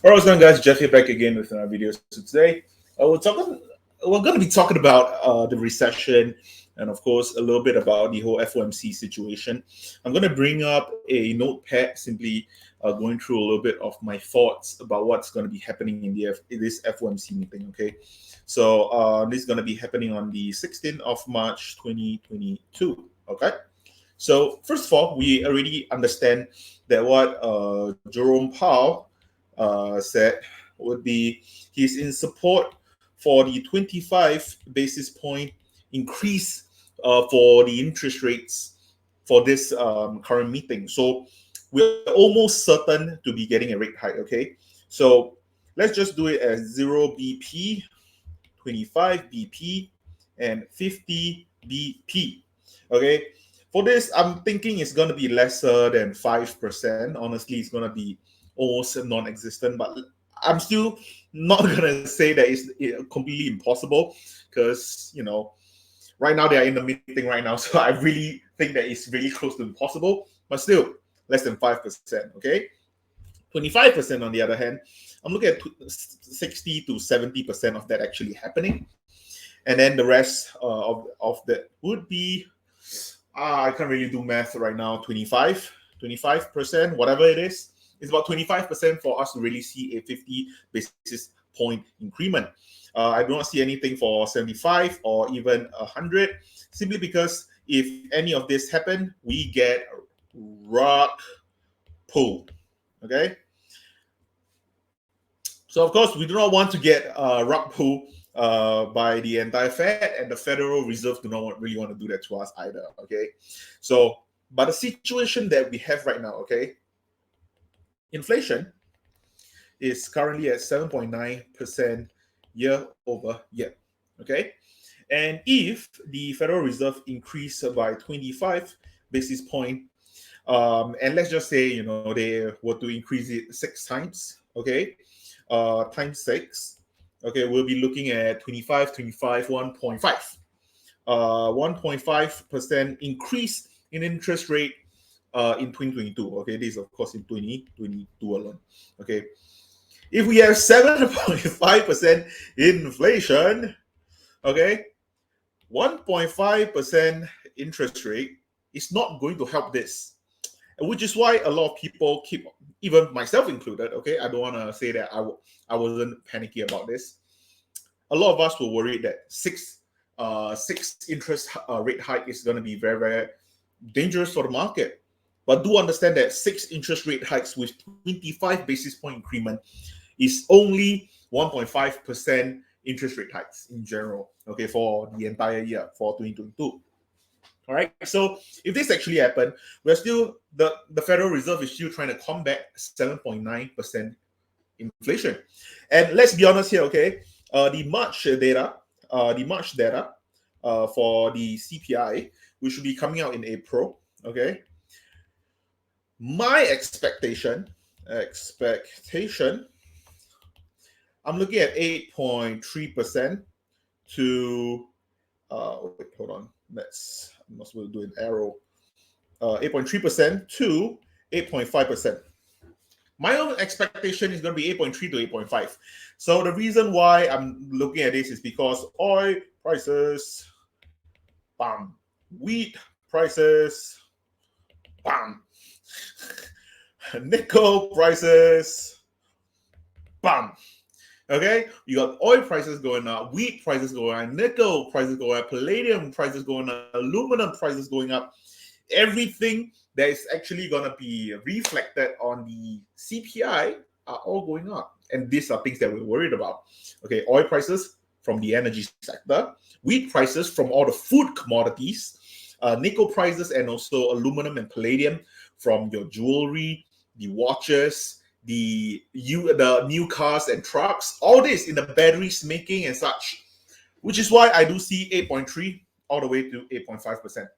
All right, what's going on, guys? Jeff here back again with another video. So today, we're going to be talking about the recession and, of course, a little bit about the whole FOMC situation. I'm going to bring up a notepad, simply going through a little bit of my thoughts about what's going to be happening in this FOMC meeting. Okay, so this is going to be happening on the 16th of March, 2022. Okay. So first of all, we already understand that what Jerome Powell said would be he's in support for the 25 basis point increase for the interest rates for this current meeting. So we're almost certain to be getting a rate hike. Okay, so let's just do it as 0 BP, 25 BP, and 50 BP. Okay, for this, I'm thinking it's going to be lesser than 5%. Honestly, it's going to be almost non-existent, but I'm still not going to say that it's completely impossible because, right now they are in the meeting right now. So I really think that it's really close to impossible, but still less than 5%. Okay. 25% on the other hand, I'm looking at 60 to 70% of that actually happening. And then the rest of that would be, I can't really do math right now, 25%, whatever it is. It's about 25% for us to really see a 50 basis point increment. I do not see anything for 75 or even 100, simply because if any of this happen, we get rug pull. Okay. So of course, we do not want to get rug pull by the entire Fed, and the Federal Reserve do not really want to do that to us either. Okay, so but the situation that we have right now, okay, inflation is currently at 7.9% year over year. Okay, and if the Federal Reserve increase by 25 basis point, and let's just say they were to increase it 6 times, okay, times 6, okay, we'll be looking at 25, 1.5. 1.5% increase in interest rate in 2022. Okay, this is of course in 2022 alone. Okay, if we have 7.5% inflation, okay, 1.5% interest rate is not going to help this, which is why a lot of people keep, even myself included, okay, I don't want to say that I wasn't panicky about this. A lot of us were worried that six interest rate hike is going to be very, very dangerous for the market. But do understand that 6 interest rate hikes with 25 basis point increment is only 1.5% interest rate hikes in general, okay, for the entire year for 2022. All right. So if this actually happened, we're still the Federal Reserve is still trying to combat 7.9% inflation. And let's be honest here, okay? The March data for the CPI, which should be coming out in April. Okay. My expectation, I'm looking at 8.3% to wait, hold on. I'm not supposed to do an arrow. 8.3% to 8.5%. My own expectation is going to be 8.3 to 8.5. So the reason why I'm looking at this is because oil prices, bam. Wheat prices, bam. Nickel prices, bam. Okay, you got oil prices going up, wheat prices going up, nickel prices going up, palladium prices going up, aluminum prices going up. Everything that is actually going to be reflected on the CPI are all going up. And these are things that we're worried about. Okay, oil prices from the energy sector, wheat prices from all the food commodities, nickel prices, and also aluminum and palladium from your jewelry, the watches, the new cars and trucks, all this in the batteries making and such, which is why I do see 8.3 all the way to 8.5%.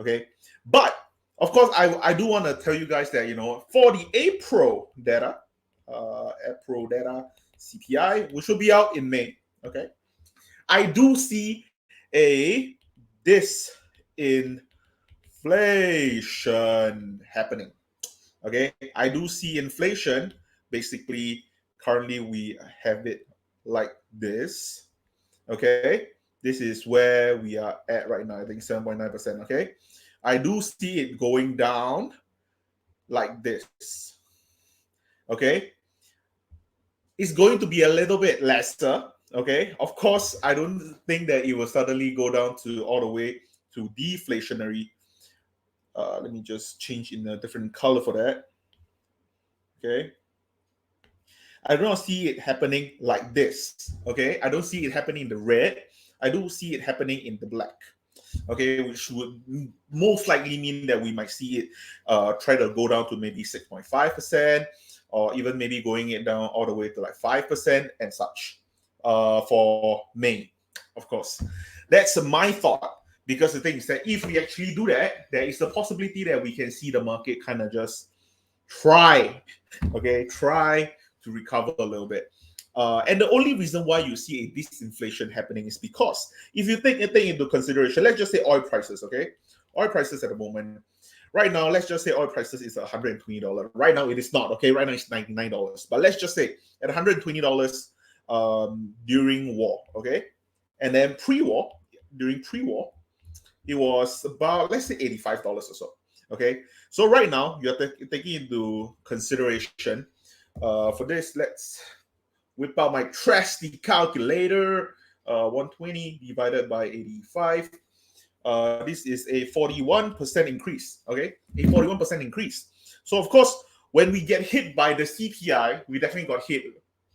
Okay, but of course, I do want to tell you guys that for the April data CPI, which will be out in May. Okay, I do see a disinflation happening. Okay, I do see inflation basically currently we have it like this. Okay, this is where we are at right now. I think 7.9%. Okay, I do see it going down like this. Okay, it's going to be a little bit lesser. Okay, of course, I don't think that it will suddenly go down to all the way to deflationary. Let me just change in a different color for that. Okay, I do not see it happening like this. Okay, I don't see it happening in the red. I do see it happening in the black. Okay, which would most likely mean that we might see it try to go down to maybe 6.5%, or even maybe going it down all the way to like 5% and such for May, of course. That's my thought, because the thing is that if we actually do that, there is a possibility that we can see the market kind of just try to recover a little bit. And the only reason why you see a disinflation happening is because if you take a thing into consideration, let's just say oil prices, okay? Oil prices at the moment, right now, let's just say oil prices is $120. Right now, it is not, okay? Right now, it's $99. But let's just say at $120 during war, okay? And then during pre-war, it was about, let's say, $85 or so, okay? So right now, you're taking into consideration, for this, let's whip out my trusty calculator. 120 divided by 85. This is a 41% increase. Okay, a 41% increase. So of course, when we get hit by the CPI, we definitely got hit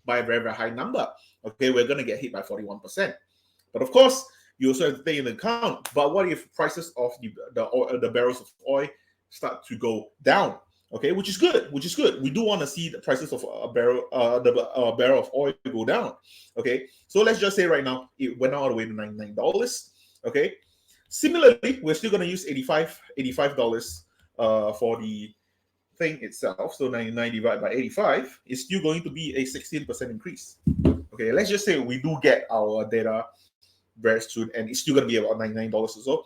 by a very, very high number. Okay, we're gonna get hit by 41%. But of course, you also have to take into account. But what if prices of the barrels of oil start to go down? Okay, which is good. We do want to see the prices of a barrel of oil go down. Okay, so let's just say right now it went all the way to $99. Okay, similarly, we're still going to use $85 for the thing itself. So 99 divided by 85 is still going to be a 16% increase. Okay, let's just say we do get our data very soon, and it's still going to be about $99 or so.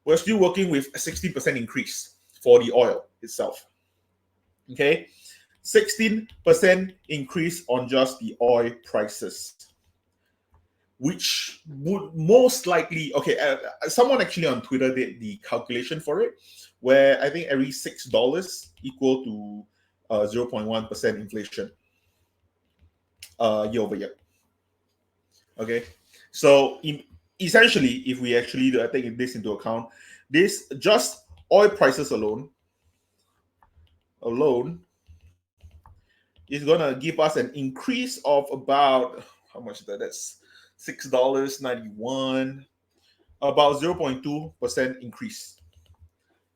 We're still working with a 16% increase for the oil itself. Okay, 16% increase on just the oil prices, which would most likely, okay, someone actually on Twitter did the calculation for it, where I think every $6 equal to 0.1% inflation year over year. Okay, so essentially, if we actually take this into account, this just oil prices alone is going to give us an increase of about, how much is that? That's $6.91, about 0.2% increase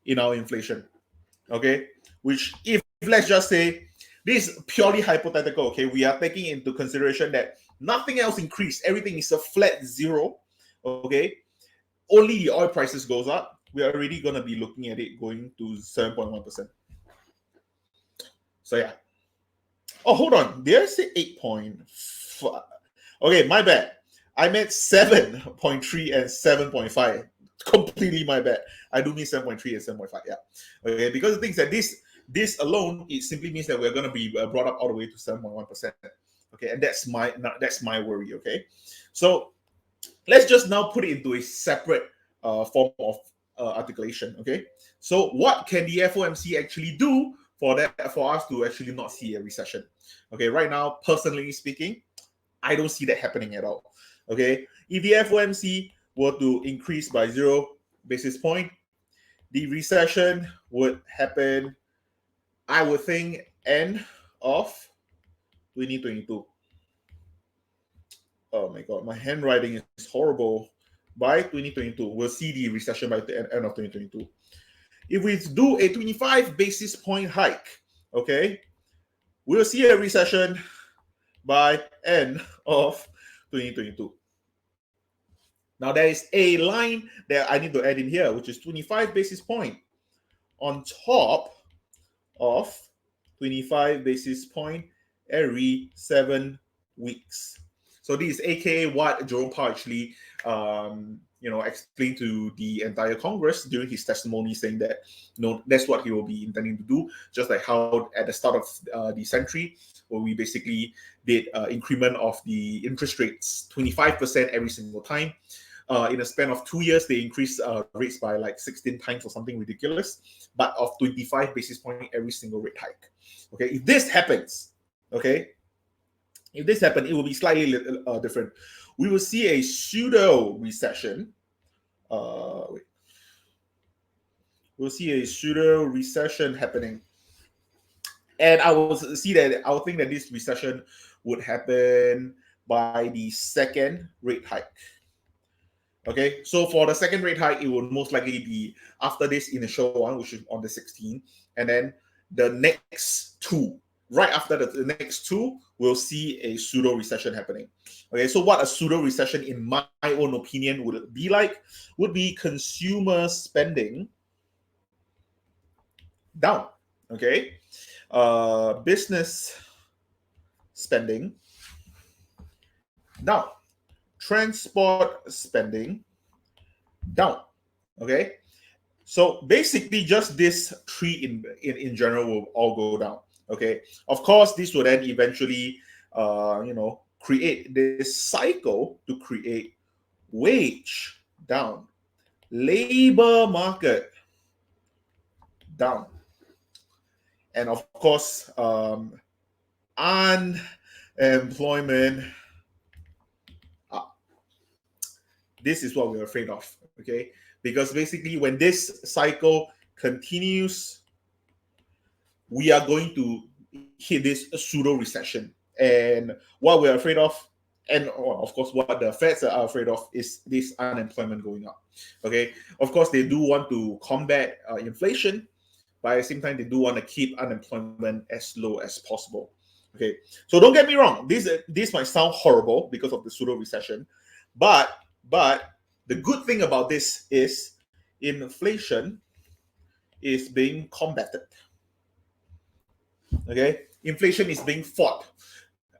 in our inflation. Okay, which if let's just say this is purely hypothetical, okay, we are taking into consideration that nothing else increased, everything is a flat zero. Okay, only the oil prices goes up, we are already going to be looking at it going to 7.1%. So yeah. Oh, hold on. Did I say 8.5? Okay, my bad. I meant 7.3 and 7.5. Completely my bad. I do mean 7.3 and 7.5. Yeah. Okay, because the thing is that this alone, it simply means that we're going to be brought up all the way to 7.1%. Okay, and that's my worry. Okay, so let's just now put it into a separate form of articulation. Okay, so what can the FOMC actually do for us to actually not see a recession? Okay, right now, personally speaking, I don't see that happening at all. Okay, if the FOMC were to increase by 0 basis point, the recession would happen, I would think, end of 2022. Oh my god, my handwriting is horrible. By 2022, we'll see the recession by the end of 2022. If we do a 25 basis point hike, okay, we'll see a recession by end of 2022. Now there is a line that I need to add in here, which is 25 basis point on top of 25 basis point every 7 weeks. So this is AKA what Jerome Powell actually explained to the entire Congress during his testimony, saying that that's what he will be intending to do, just like how at the start of the century, where we basically did increment of the interest rates 25% every single time. In a span of 2 years, they increased rates by like 16 times or something ridiculous, but of 25 basis point every single rate hike. Okay, if this happens, if this happens, it will be slightly different. We will see a pseudo recession. We'll see a pseudo recession happening, and I will think that this recession would happen by the second rate hike. Okay, so for the second rate hike, it will most likely be after this initial one, which is on the 16th, and then the next two, right after the next two, we'll see a pseudo recession happening. Okay, so what a pseudo recession, in my own opinion, would be like, would be consumer spending down. Okay, business spending down, transport spending down. Okay, so basically just this three in general will all go down. Okay, of course this will then eventually create this cycle to create wage down, labor market down, and of course unemployment up. This is what we're afraid of. Okay, because basically when this cycle continues, we are going to hit this pseudo recession. And what we're afraid of, and of course what the Feds are afraid of, is this unemployment going up. Okay, of course they do want to combat inflation, but at the same time they do want to keep unemployment as low as possible. Okay, so don't get me wrong, this might sound horrible because of the pseudo recession, but the good thing about this is inflation is being combated. Okay, inflation is being fought.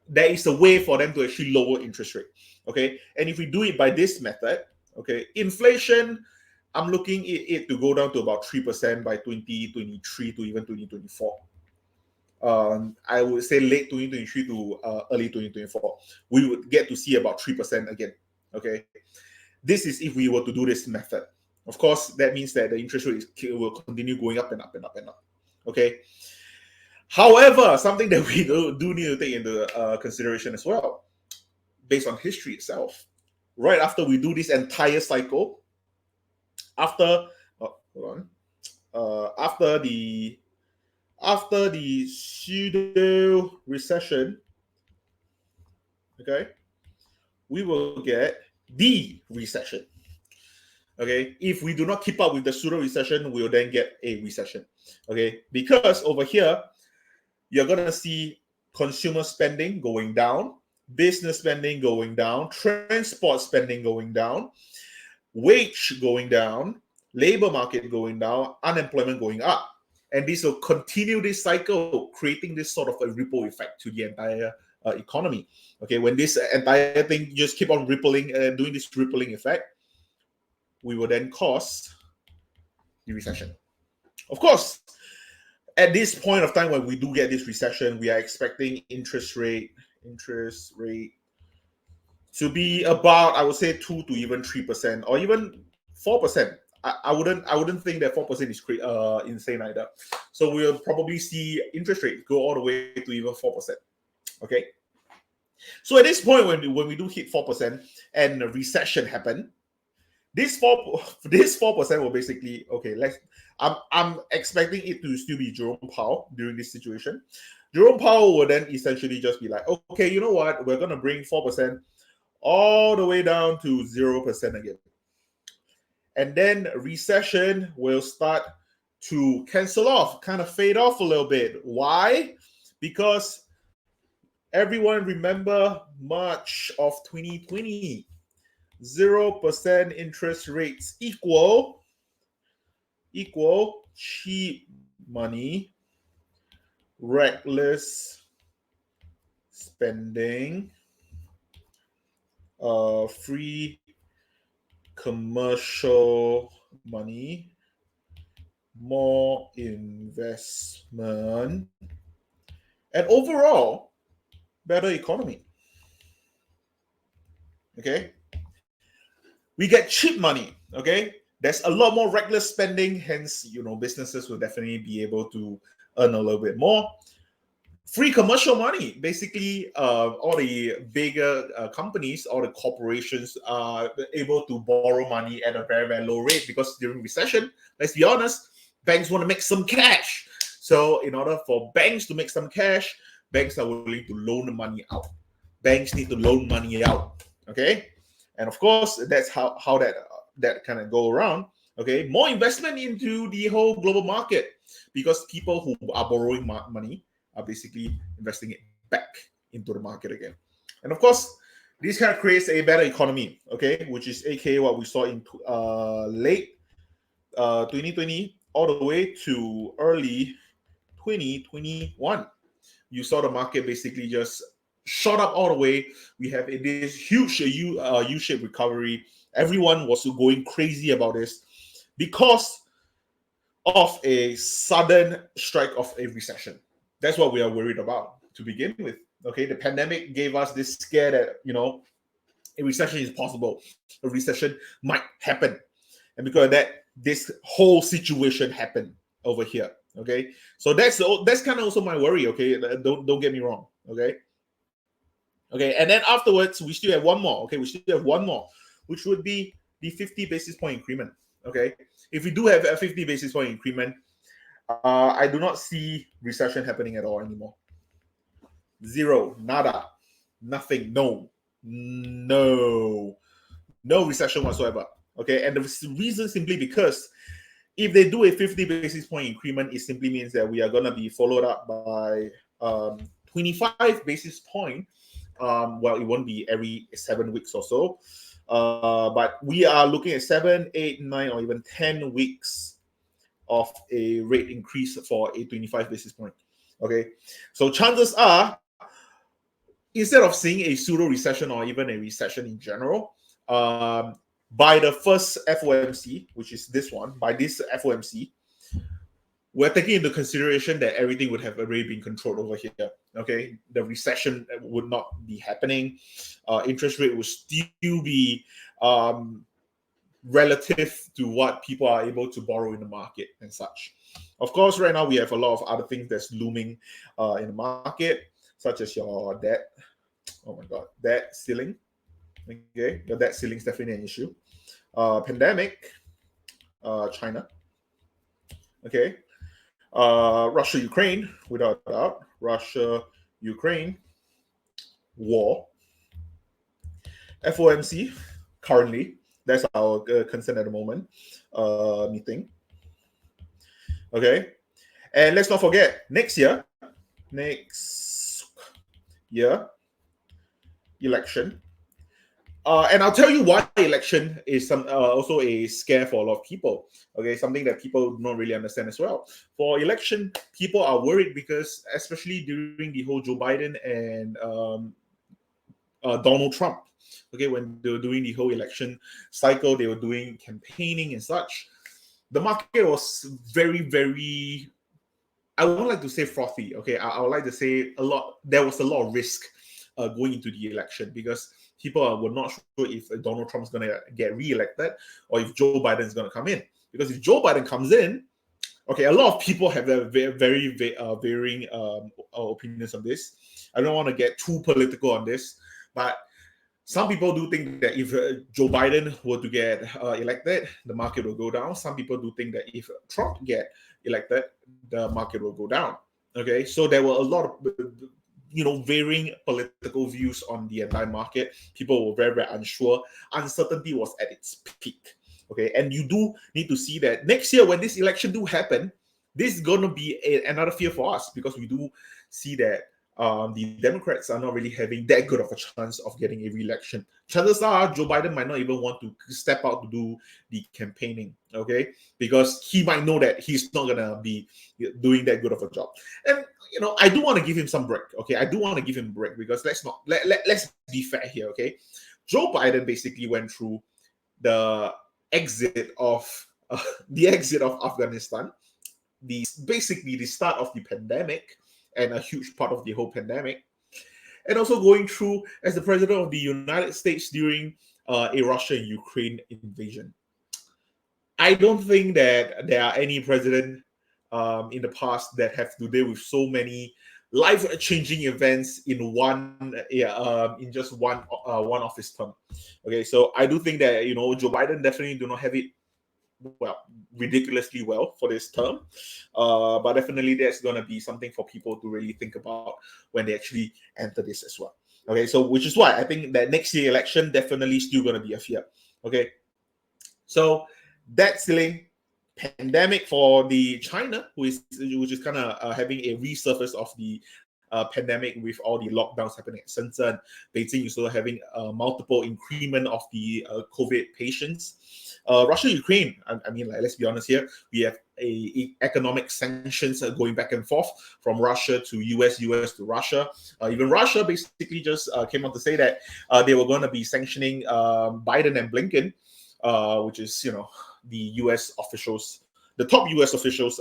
There is a way for them to actually lower interest rate. Okay, and if we do it by this method, okay, inflation, I'm looking at it to go down to about 3% by 2023 to even 2024. I would say late 2023 to early 2024, we would get to see about 3% again. Okay, this is if we were to do this method. Of course, that means that the interest rate will continue going up and up and up and up. Okay. However, something that we do need to take into consideration as well, based on history itself, right after we do this entire cycle, after the pseudo recession, okay, we will get the recession. Okay, if we do not keep up with the pseudo recession, we will then get a recession. Okay, because over here you're going to see consumer spending going down, business spending going down, transport spending going down, wage going down, labor market going down, unemployment going up. And this will continue this cycle, creating this sort of a ripple effect to the entire economy. Okay, when this entire thing just keep on rippling, doing this rippling effect, we will then cause the recession. Of course, at this point of time when we do get this recession, we are expecting interest rate to be about, I would say, 2 to even 3%, or even 4%. I wouldn't think that 4% is insane either. So we'll probably see interest rate go all the way to even 4%. Okay. So at this point, when we do hit 4% and a recession happen, this 4% will basically, okay, I'm expecting it to still be Jerome Powell during this situation. Jerome Powell will then essentially just be like, okay, you know what? We're going to bring 4% all the way down to 0% again. And then recession will start to cancel off, kind of fade off a little bit. Why? Because everyone remember March of 2020, 0% interest rates equal cheap money, reckless spending, free commercial money, more investment, and overall better economy. Okay, we get cheap money. Okay, there's a lot more reckless spending, hence businesses will definitely be able to earn a little bit more. Free commercial money, basically all the bigger companies, all the corporations are able to borrow money at a very, very low rate, because during recession, let's be honest, banks want to make some cash. So in order for banks to make some cash, banks are willing to loan the money out. Banks need to loan money out. Okay, and of course that's how that kind of go around. Okay, more investment into the whole global market, because people who are borrowing money are basically investing it back into the market again. And of course, this kind of creates a better economy, okay, which is aka what we saw in late 2020 all the way to early 2021. You saw the market basically just shot up all the way. We have this huge U-shaped recovery. Everyone was going crazy about this because of a sudden strike of a recession. That's what we are worried about to begin with. Okay, the pandemic gave us this scare that a recession is possible, a recession might happen, and because of that, this whole situation happened over here. Okay, so that's kind of also my worry. Okay, don't get me wrong. Okay, and then afterwards we still have one more. Okay, we still have one more, which would be the 50 basis point increment. Okay, if we do have a 50 basis point increment, I do not see recession happening at all anymore. Zero, nada, nothing, no recession whatsoever. Okay, and the reason simply because if they do a 50 basis point increment, it simply means that we are going to be followed up by 25 basis point. Well, it won't be every 7 weeks or so, but we are looking at 7, 8, 9, or even 10 weeks of a rate increase for a 25 basis point. Okay, so chances are, instead of seeing a pseudo recession or even a recession in general, by the first FOMC, which is this one, by this FOMC, we're taking into consideration that everything would have already been controlled over here. Okay, the recession would not be happening. Interest rate would still be relative to what people are able to borrow in the market and such. Of course, right now we have a lot of other things that's looming in the market, such as your debt. Oh my God, debt ceiling. Okay, the debt ceiling is definitely an issue. Pandemic, China. Okay, Russia, Ukraine, without a doubt. Russia, Ukraine, war. FOMC, currently. That's our concern at the moment. Meeting. Okay, and let's not forget next year, election. And I'll tell you why election is also a scare for a lot of people. Okay, something that people don't really understand as well. For election, people are worried because, especially during the whole Joe Biden and Donald Trump. Okay, when they were doing the whole election cycle, they were doing campaigning and such. The market was very, very, I wouldn't like to say frothy. Okay, I would like to say there was a lot of risk going into the election, because people were not sure if Donald Trump's going to get re-elected or if Joe Biden is going to come in. Because if Joe Biden comes in, okay, a lot of people have their very varying opinions on this. I don't want to get too political on this, but some people do think that if Joe Biden were to get elected, the market will go down. Some people do think that if Trump get elected, the market will go down. Okay, so there were a lot of varying political views on the entire market. People were very, very unsure. Uncertainty was at its peak. Okay, and you do need to see that next year when this election do happen, this is going to be another fear for us, because we do see that the Democrats are not really having that good of a chance of getting a re-election. Chances are Joe Biden might not even want to step out to do the campaigning, okay? Because he might know that he's not going to be doing that good of a job. And, I do want to give him some break, okay? I do want to give him a break, because let's be fair here, okay? Joe Biden basically went through the exit of Afghanistan, basically the start of the pandemic and a huge part of the whole pandemic, and also going through as the president of the United States during a Russia and Ukraine invasion. I don't think that there are any president in the past that have to deal with so many life-changing events in in just one office term. Okay, so I do think that Joe Biden definitely do not have it ridiculously well for this term, but definitely that's going to be something for people to really think about when they actually enter this as well. Okay, so which is why I think that next year election definitely still going to be a fear. Okay, so that's dealing pandemic for the China, which is kind of having a resurface of the pandemic with all the lockdowns happening at Shenzhen. Beijing is also having multiple increment of the COVID patients. Russia, Ukraine, I mean, like, let's be honest here, we have economic sanctions going back and forth from Russia to US to Russia. Even Russia basically just came out to say that they were going to be sanctioning Biden and Blinken, which is, the US officials, the top US officials,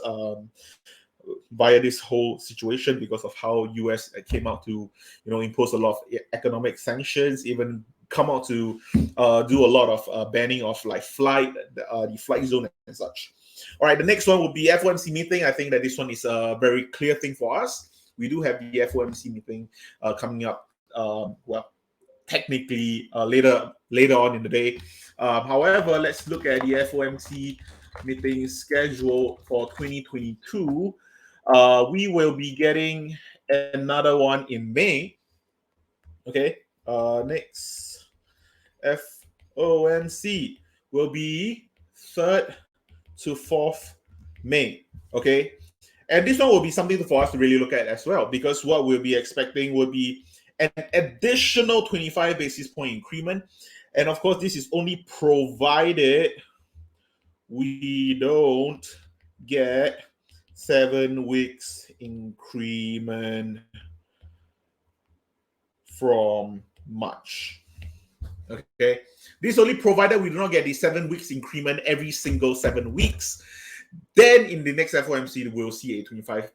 via this whole situation because of how US came out to, impose a lot of economic sanctions, even come out to do a lot of banning of like the flight zone and such. All right, the next one will be FOMC meeting. I think that this one is a very clear thing for us. We do have the FOMC meeting coming up. Technically later on in the day. However, let's look at the FOMC meeting schedule for 2022. We will be getting another one in May. Okay, next FOMC will be 3rd to 4th May. Okay, and this one will be something for us to really look at as well, because what we'll be expecting will be an additional 25 basis point increment. And of course, this is only provided we don't get 7 weeks increment from March. Okay, this only provided we do not get the 7 weeks increment every single 7 weeks. Then in the next FOMC, we'll see a 25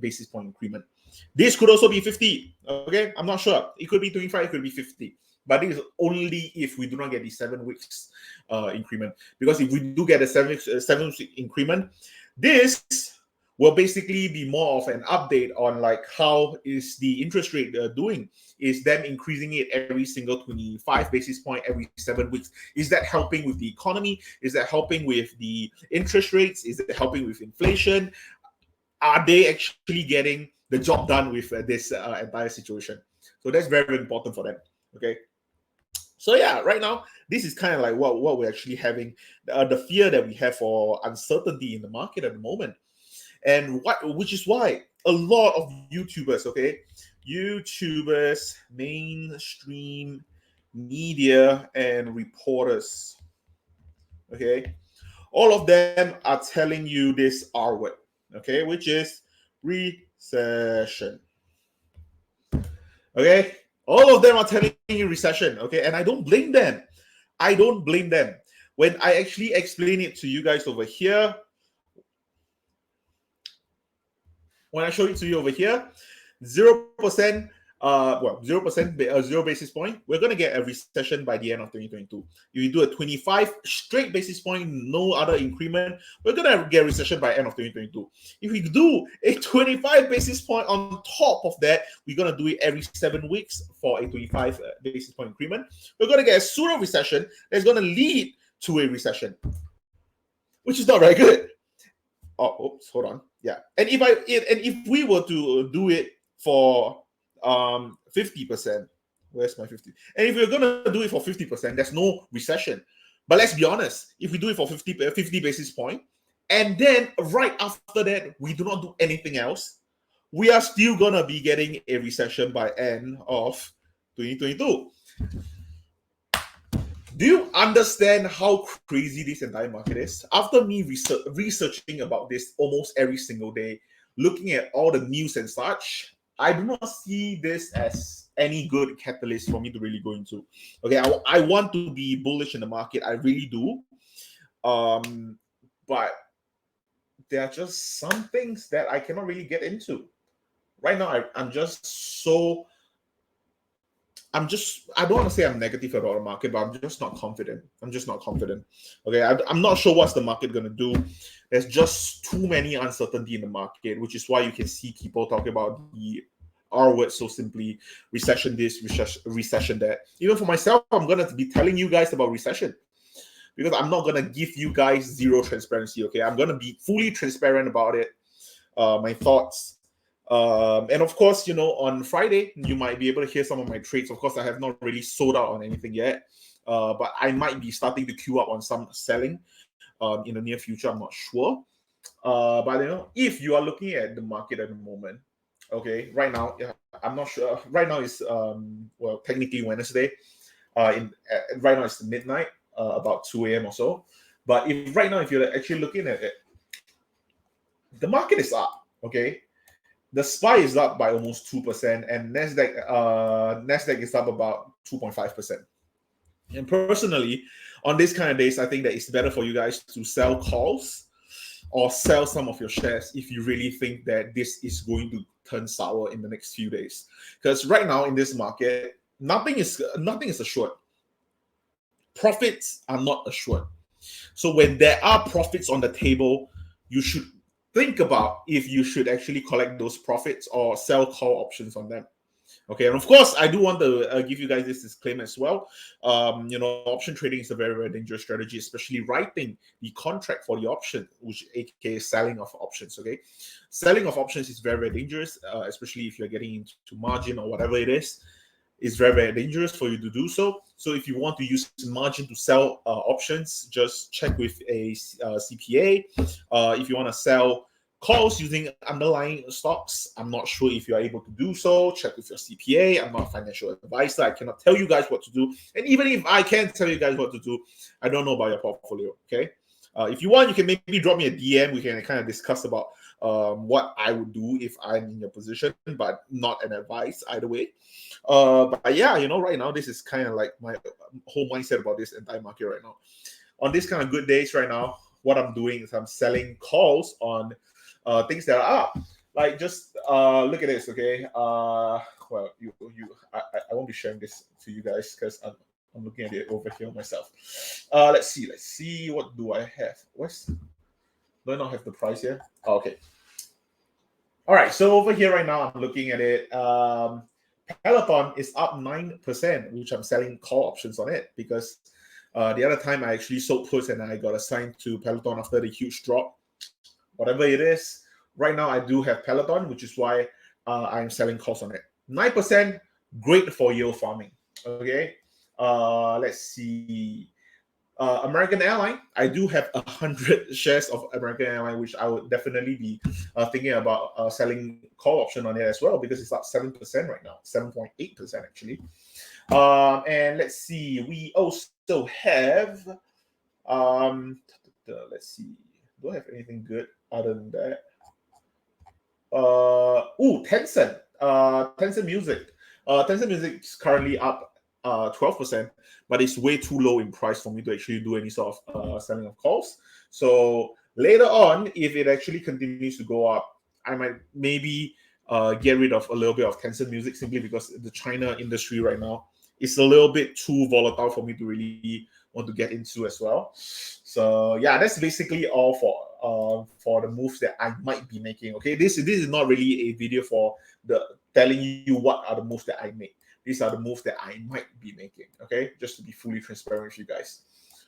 basis point increment. This could also be 50. Okay, I'm not sure. It could be 25, it could be 50. But this is only if we do not get the 7 weeks increment. Because if we do get a 7 weeks increment, this will basically be more of an update on like how is the interest rate doing. Is them increasing it every single 25 basis point every 7 weeks? Is that helping with the economy? Is that helping with the interest rates? Is it helping with inflation? Are they actually getting the job done with this entire situation? So that's very important for them. Okay. So yeah, right now, this is kind of like what we're actually having, the fear that we have for uncertainty in the market at the moment. And which is why a lot of YouTubers, mainstream media and reporters, all of them are telling you this R word, which is recession. Okay, all of them are telling you recession, and I don't blame them. When I actually explain it to you guys over here, when I show it to you over here, 0%, 0 basis point, we're going to get a recession by the end of 2022. If you do a 25 straight basis point, no other increment, we're going to get a recession by end of 2022. If we do a 25 basis point on top of that, we're going to do it every 7 weeks for a 25 basis point increment. We're going to get a pseudo recession that's going to lead to a recession, which is not very good. Oh, oops, hold on. Yeah, and if we were to do it for 50%, where's my 50? And if we're gonna do it for 50%, there's no recession. But let's be honest, if we do it for 50 basis point, and then right after that we do not do anything else, we are still gonna be getting a recession by end of 2022. Do you understand how crazy this entire market is? After me researching about this almost every single day, looking at all the news and such, I do not see this as any good catalyst for me to really go into. Okay, I want to be bullish in the market. I really do. But there are just some things that I cannot really get into right now. I don't want to say I'm negative about the market, but I'm just not confident. Okay, I'm not sure what's the market going to do. There's just too many uncertainty in the market, which is why you can see people talking about the R word so simply: recession this, recession that. Even for myself, I'm going to be telling you guys about recession because I'm not going to give you guys zero transparency. Okay, I'm going to be fully transparent about it. My thoughts. And of course, on Friday, you might be able to hear some of my trades. Of course, I have not really sold out on anything yet, but I might be starting to queue up on some selling in the near future. I'm not sure. But if you are looking at the market at the moment, okay, right now, I'm not sure. Right now is technically Wednesday. Right now it's midnight, about 2 a.m. or so. But if you're actually looking at it, the market is up. Okay, the SPY is up by almost 2%, and Nasdaq is up about 2.5%. And personally, on these kind of days, I think that it's better for you guys to sell calls or sell some of your shares if you really think that this is going to turn sour in the next few days. Because right now in this market, nothing is assured. Profits are not assured. So when there are profits on the table, you should think about if you should actually collect those profits or sell call options on them. Okay, and of course, I do want to give you guys this disclaimer as well. Option trading is a very, very dangerous strategy, especially writing the contract for the option, which aka selling of options. Okay, selling of options is very, very dangerous, especially if you're getting into margin or whatever it is. It's very, very dangerous for you to do so. So if you want to use margin to sell options, just check with a CPA. If you want to sell calls using underlying stocks, I'm not sure if you are able to do so. Check with your CPA. I'm not a financial advisor. I cannot tell you guys what to do. And even if I can tell you guys what to do, I don't know about your portfolio. Okay. If you want, you can maybe drop me a DM. We can kind of discuss about what I would do if I'm in your position, but not an advice either way. But yeah, right now, this is kind of like my whole mindset about this entire market right now. On these kind of good days right now, what I'm doing is I'm selling calls on things that are up. Like, just look at this, okay? I won't be sharing this to you guys because I'm looking at it over here myself. Let's see. What do I have? Do I not have the price here? Oh, okay. All right. So over here right now, I'm looking at it. Peloton is up 9%, which I'm selling call options on it because the other time I actually sold puts and I got assigned to Peloton after the huge drop. Whatever it is, right now I do have Peloton, which is why I'm selling calls on it. 9%, great for yield farming. Okay. Let's see. American Airline, I do have 100 shares of American Airline, which I would definitely be thinking about selling call option on it as well because it's up 7% right now, 7.8% actually. And let's see, we also have, let's see, do I have anything good other than that? Tencent. Tencent Music. Tencent Music is currently up 12%, but it's way too low in price for me to actually do any sort of selling of calls. So later on, if it actually continues to go up, I might maybe get rid of a little bit of Tencent Music simply because the China industry right now is a little bit too volatile for me to really want to get into as well. So yeah, that's basically all for the moves that I might be making. Okay, this is not really a video for the telling you what are the moves that I make. These are the moves that I might be making. Okay, just to be fully transparent with you guys.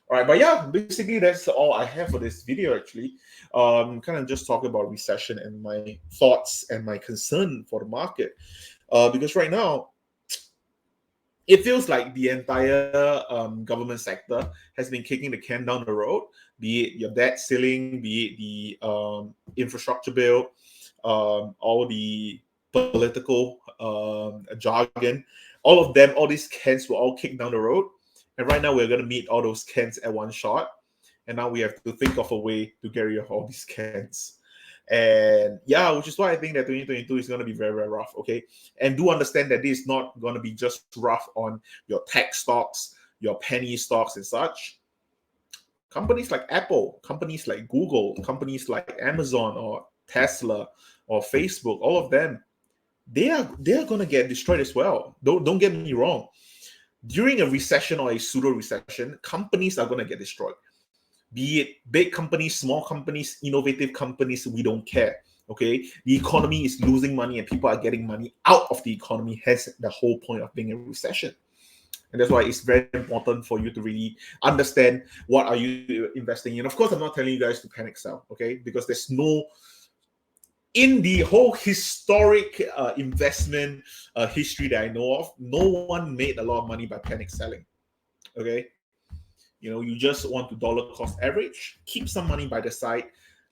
All right, but yeah, basically that's all I have for this video actually. Kind of just talk about recession and my thoughts and my concern for the market. Because right now, it feels like the entire government sector has been kicking the can down the road, be it your debt ceiling, be it the infrastructure bill, all the political jargon, all of them, all these cans were all kicked down the road. And right now we're going to meet all those cans at one shot. And now we have to think of a way to get rid of all these cans. And yeah, which is why I think that 2022 is going to be very, very rough. Okay. And do understand that this is not going to be just rough on your tech stocks, your penny stocks and such. Companies like Apple, companies like Google, companies like Amazon or Tesla or Facebook, all of them, they are going to get destroyed as well. Don't get me wrong. During a recession or a pseudo recession, companies are going to get destroyed. Be it big companies, small companies, innovative companies, we don't care. Okay, the economy is losing money and people are getting money out of the economy. Hence, the whole point of being a recession. And that's why it's very important for you to really understand what are you investing in. Of course, I'm not telling you guys to panic sell, okay? Because there's no, in the whole historic investment history that I know of, no one made a lot of money by panic selling, okay? You just want to dollar cost average, keep some money by the side,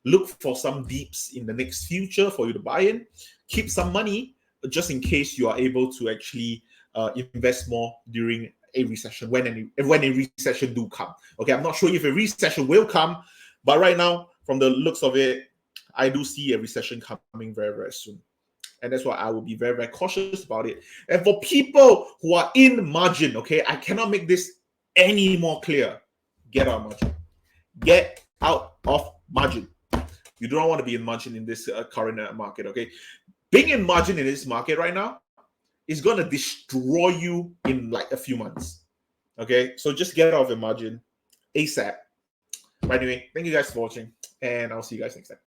look for some dips in the next future for you to buy in, keep some money just in case you are able to actually invest more during a recession when a recession do come. Okay, I'm not sure if a recession will come, but right now, from the looks of it, I do see a recession coming very, very soon. And that's why I will be very, very cautious about it. And for people who are in margin, okay, I cannot make this any more clear. Get out of margin. Get out of margin. You do not want to be in margin in this current market, okay? Being in margin in this market right now is going to destroy you in like a few months, okay? So just get out of your margin ASAP. But anyway, thank you guys for watching, and I'll see you guys next time.